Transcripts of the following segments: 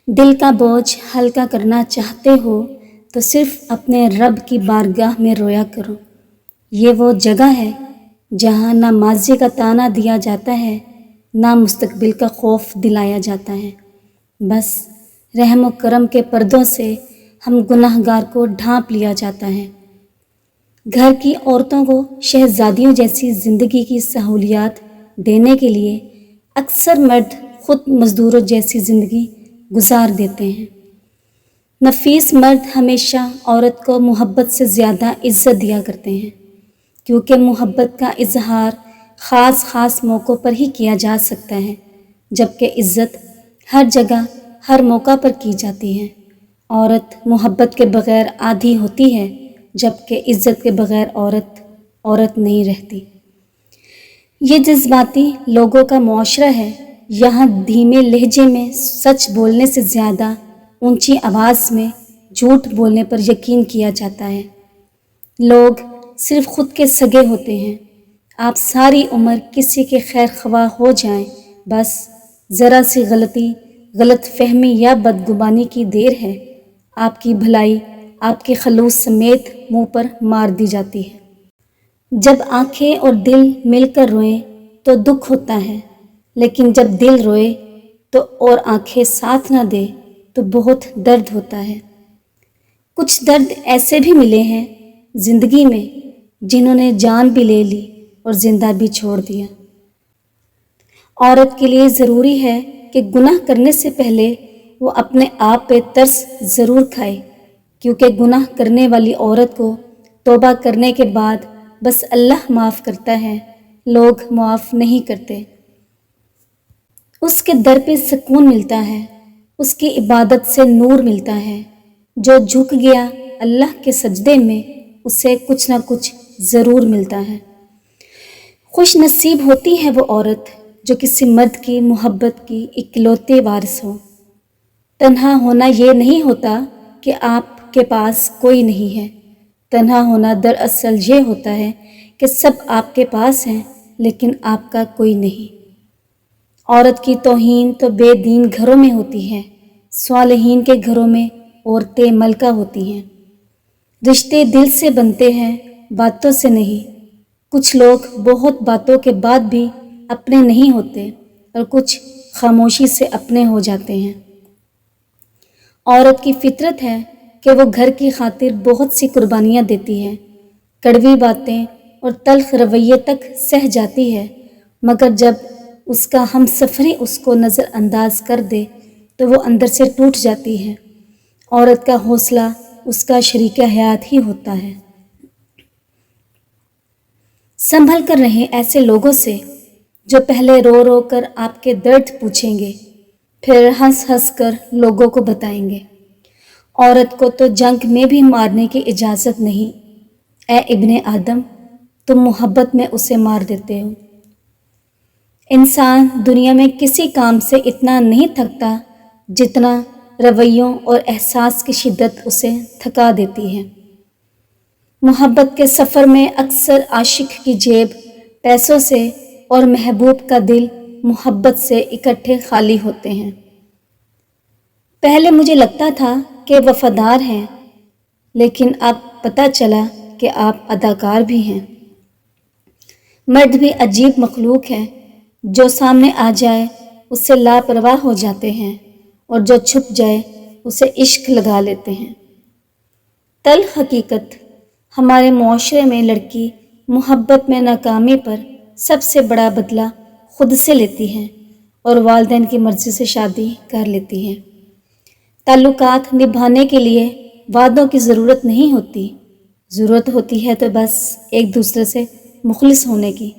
دل کا بوجھ ہلکا کرنا چاہتے ہو تو صرف اپنے رب کی بارگاہ میں رویا کرو۔ یہ وہ جگہ ہے جہاں نہ ماضی کا طعنہ دیا جاتا ہے، نہ مستقبل کا خوف دلایا جاتا ہے۔ بس رحم و کرم کے پردوں سے ہم گناہ گار کو ڈھانپ لیا جاتا ہے۔ گھر کی عورتوں کو شہزادیوں جیسی زندگی کی سہولیات دینے کے لیے اکثر مرد خود مزدوروں جیسی زندگی گزار دیتے ہیں۔ نفیس مرد ہمیشہ عورت کو محبت سے زیادہ عزت دیا کرتے ہیں، کیونکہ محبت کا اظہار خاص موقعوں پر ہی کیا جا سکتا ہے، جبکہ عزت ہر جگہ ہر موقع پر کی جاتی ہے۔ عورت محبت کے بغیر آدھی ہوتی ہے، جبکہ عزت کے بغیر عورت نہیں رہتی۔ یہ جذباتی لوگوں کا معاشرہ ہے۔ یہاں دھیمے لہجے میں سچ بولنے سے زیادہ اونچی آواز میں جھوٹ بولنے پر یقین کیا جاتا ہے۔ لوگ صرف خود کے سگے ہوتے ہیں۔ آپ ساری عمر کسی کے خیر خواہ ہو جائیں، بس ذرا سی غلطی، غلط فہمی یا بدگمانی کی دیر ہے، آپ کی بھلائی آپ کے خلوص سمیت منہ پر مار دی جاتی ہے۔ جب آنکھیں اور دل مل کر روئیں تو دکھ ہوتا ہے، لیکن جب دل روئے تو اور آنکھیں ساتھ نہ دے تو بہت درد ہوتا ہے۔ کچھ درد ایسے بھی ملے ہیں زندگی میں جنہوں نے جان بھی لے لی اور زندہ بھی چھوڑ دیا۔ عورت کے لیے ضروری ہے کہ گناہ کرنے سے پہلے وہ اپنے آپ پہ ترس ضرور کھائے، کیونکہ گناہ کرنے والی عورت کو توبہ کرنے کے بعد بس اللہ معاف کرتا ہے، لوگ معاف نہیں کرتے۔ اس کے در پہ سکون ملتا ہے، اس کی عبادت سے نور ملتا ہے۔ جو جھک گیا اللہ کے سجدے میں، اسے کچھ نہ کچھ ضرور ملتا ہے۔ خوش نصیب ہوتی ہے وہ عورت جو کسی مرد کی محبت کی اکلوتے وارث ہو۔ تنہا ہونا یہ نہیں ہوتا کہ آپ کے پاس کوئی نہیں ہے۔ تنہا ہونا دراصل یہ ہوتا ہے کہ سب آپ کے پاس ہیں لیکن آپ کا کوئی نہیں۔ عورت کی توہین تو بے دین گھروں میں ہوتی ہے، صالحین کے گھروں میں عورتیں ملکہ ہوتی ہیں۔ رشتے دل سے بنتے ہیں، باتوں سے نہیں۔ کچھ لوگ بہت باتوں کے بعد بھی اپنے نہیں ہوتے اور کچھ خاموشی سے اپنے ہو جاتے ہیں۔ عورت کی فطرت ہے کہ وہ گھر کی خاطر بہت سی قربانیاں دیتی ہے، کڑوی باتیں اور تلخ رویے تک سہ جاتی ہے، مگر جب اس کا ہم سفری اس کو نظر انداز کر دے تو وہ اندر سے ٹوٹ جاتی ہے۔ عورت کا حوصلہ اس کا شریک حیات ہی ہوتا ہے۔ سنبھل کر رہیں ایسے لوگوں سے جو پہلے رو رو کر آپ کے درد پوچھیں گے، پھر ہنس ہنس کر لوگوں کو بتائیں گے۔ عورت کو تو جنگ میں بھی مارنے کی اجازت نہیں۔ اے ابن آدم، تم محبت میں اسے مار دیتے ہو۔ انسان دنیا میں کسی کام سے اتنا نہیں تھکتا جتنا رویوں اور احساس کی شدت اسے تھکا دیتی ہے۔ محبت کے سفر میں اکثر عاشق کی جیب پیسوں سے اور محبوب کا دل محبت سے اکٹھے خالی ہوتے ہیں۔ پہلے مجھے لگتا تھا کہ وفادار ہیں، لیکن اب پتہ چلا کہ آپ اداکار بھی ہیں۔ مرد بھی عجیب مخلوق ہے، جو سامنے آ جائے اس سے لاپرواہ ہو جاتے ہیں اور جو چھپ جائے اسے عشق لگا لیتے ہیں۔ تلخ حقیقت، ہمارے معاشرے میں لڑکی محبت میں ناکامی پر سب سے بڑا بدلہ خود سے لیتی ہے اور والدین کی مرضی سے شادی کر لیتی ہے۔ تعلقات نبھانے کے لیے وعدوں کی ضرورت نہیں ہوتی، ضرورت ہوتی ہے تو بس ایک دوسرے سے مخلص ہونے کی۔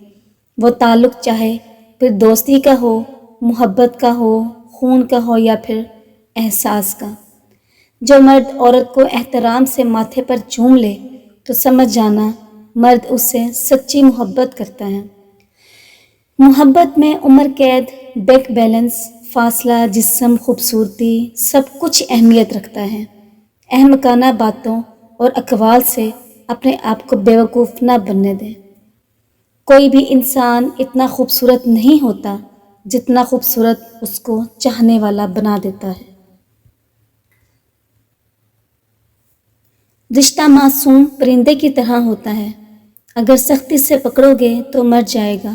وہ تعلق چاہے پھر دوستی کا ہو، محبت کا ہو، خون کا ہو یا پھر احساس کا۔ جو مرد عورت کو احترام سے ماتھے پر چوم لے تو سمجھ جانا مرد اس سے سچی محبت کرتا ہے۔ محبت میں عمر قید، بینک بیلنس، فاصلہ، جسم، خوبصورتی سب کچھ اہمیت رکھتا ہے۔ احمقانہ باتوں اور اقوال سے اپنے آپ کو بیوقوف نہ بننے دیں۔ کوئی بھی انسان اتنا خوبصورت نہیں ہوتا جتنا خوبصورت اس کو چاہنے والا بنا دیتا ہے۔ رشتہ معصوم پرندے کی طرح ہوتا ہے، اگر سختی سے پکڑو گے تو مر جائے گا،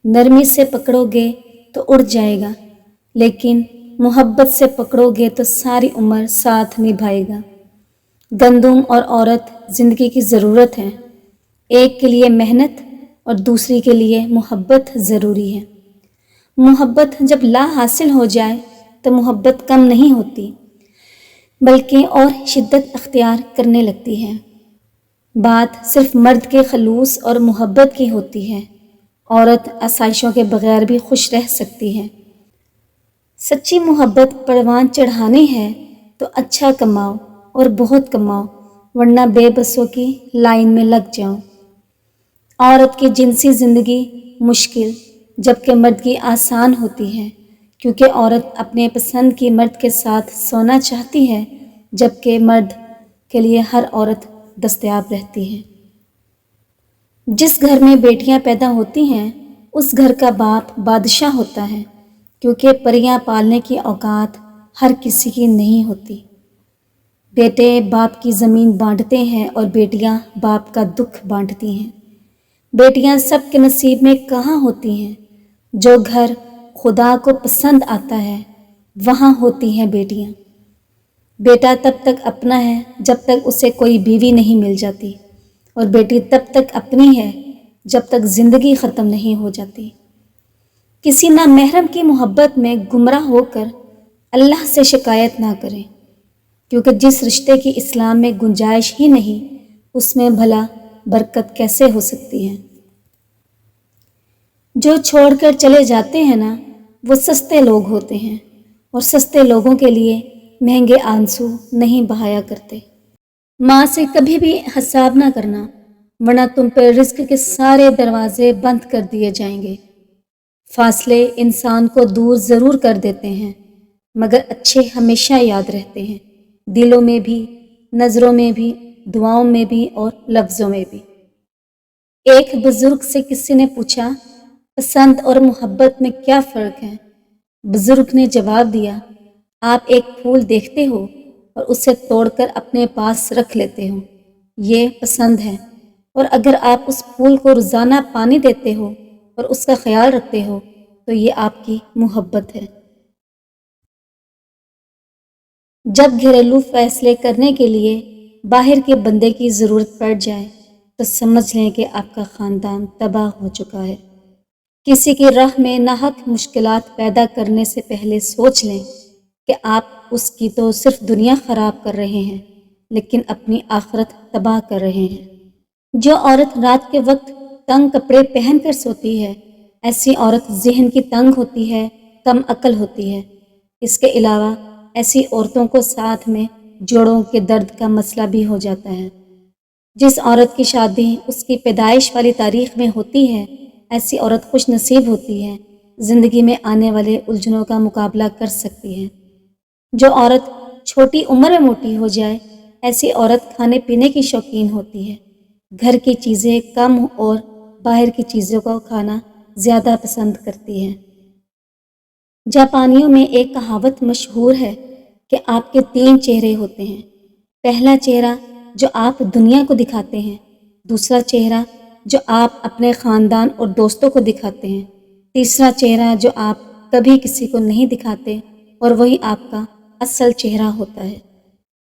نرمی سے پکڑو گے تو اڑ جائے گا، لیکن محبت سے پکڑو گے تو ساری عمر ساتھ نبھائے گا۔ گندم اور عورت زندگی کی ضرورت ہے، ایک کے لیے محنت اور دوسری کے لیے محبت ضروری ہے۔ محبت جب لا حاصل ہو جائے تو محبت کم نہیں ہوتی بلکہ اور شدت اختیار کرنے لگتی ہے۔ بات صرف مرد کے خلوص اور محبت کی ہوتی ہے، عورت آسائشوں کے بغیر بھی خوش رہ سکتی ہے۔ سچی محبت پروان چڑھانی ہے تو اچھا کماؤ اور بہت کماؤ، ورنہ بے بسوں کی لائن میں لگ جاؤ۔ عورت کی جنسی زندگی مشکل جبکہ مرد کی آسان ہوتی ہے، کیونکہ عورت اپنے پسند کی مرد کے ساتھ سونا چاہتی ہے جبکہ مرد کے لیے ہر عورت دستیاب رہتی ہے۔ جس گھر میں بیٹیاں پیدا ہوتی ہیں اس گھر کا باپ بادشاہ ہوتا ہے، کیونکہ پریاں پالنے کی اوقات ہر کسی کی نہیں ہوتی۔ بیٹے باپ کی زمین بانٹتے ہیں اور بیٹیاں باپ کا دکھ بانٹتی ہیں۔ بیٹیاں سب کے نصیب میں کہاں ہوتی ہیں؟ جو گھر خدا کو پسند آتا ہے وہاں ہوتی ہیں بیٹیاں۔ بیٹا تب تک اپنا ہے جب تک اسے کوئی بیوی نہیں مل جاتی، اور بیٹی تب تک اپنی ہے جب تک زندگی ختم نہیں ہو جاتی۔ کسی نامحرم کی محبت میں گمراہ ہو کر اللہ سے شکایت نہ کریں، کیونکہ جس رشتے کی اسلام میں گنجائش ہی نہیں اس میں بھلا برکت کیسے ہو سکتی ہے؟ جو چھوڑ کر چلے جاتے ہیں نا وہ سستے لوگ ہوتے ہیں، اور سستے لوگوں کے لیے مہنگے آنسو نہیں بہایا کرتے۔ ماں سے کبھی بھی حساب نہ کرنا، ورنہ تم پر رزق کے سارے دروازے بند کر دیے جائیں گے۔ فاصلے انسان کو دور ضرور کر دیتے ہیں مگر اچھے ہمیشہ یاد رہتے ہیں، دلوں میں بھی، نظروں میں بھی، دعاؤں میں بھی اور لفظوں میں بھی۔ ایک بزرگ سے کسی نے پوچھا، پسند اور محبت میں کیا فرق ہے؟ بزرگ نے جواب دیا، آپ ایک پھول دیکھتے ہو اور اسے توڑ کر اپنے پاس رکھ لیتے ہو، یہ پسند ہے، اور اگر آپ اس پھول کو روزانہ پانی دیتے ہو اور اس کا خیال رکھتے ہو تو یہ آپ کی محبت ہے۔ جب گھریلو فیصلے کرنے کے لیے باہر کے بندے کی ضرورت پڑ جائے تو سمجھ لیں کہ آپ کا خاندان تباہ ہو چکا ہے۔ کسی کی راہ میں ناحق مشکلات پیدا کرنے سے پہلے سوچ لیں کہ آپ اس کی تو صرف دنیا خراب کر رہے ہیں لیکن اپنی آخرت تباہ کر رہے ہیں۔ جو عورت رات کے وقت تنگ کپڑے پہن کر سوتی ہے ایسی عورت ذہن کی تنگ ہوتی ہے، کم عقل ہوتی ہے۔ اس کے علاوہ ایسی عورتوں کو ساتھ میں جوڑوں کے درد کا مسئلہ بھی ہو جاتا ہے۔ جس عورت کی شادی اس کی پیدائش والی تاریخ میں ہوتی ہے ایسی عورت خوش نصیب ہوتی ہے، زندگی میں آنے والے الجھنوں کا مقابلہ کر سکتی ہے۔ جو عورت چھوٹی عمر میں موٹی ہو جائے ایسی عورت کھانے پینے کی شوقین ہوتی ہے، گھر کی چیزیں کم اور باہر کی چیزوں کو کھانا زیادہ پسند کرتی ہے۔ جاپانیوں میں ایک کہاوت مشہور ہے کہ آپ کے 3 چہرے ہوتے ہیں۔ پہلا چہرہ جو آپ دنیا کو دکھاتے ہیں، دوسرا چہرہ جو آپ اپنے خاندان اور دوستوں کو دکھاتے ہیں، تیسرا چہرہ جو آپ کبھی کسی کو نہیں دکھاتے اور وہی آپ کا اصل چہرہ ہوتا ہے۔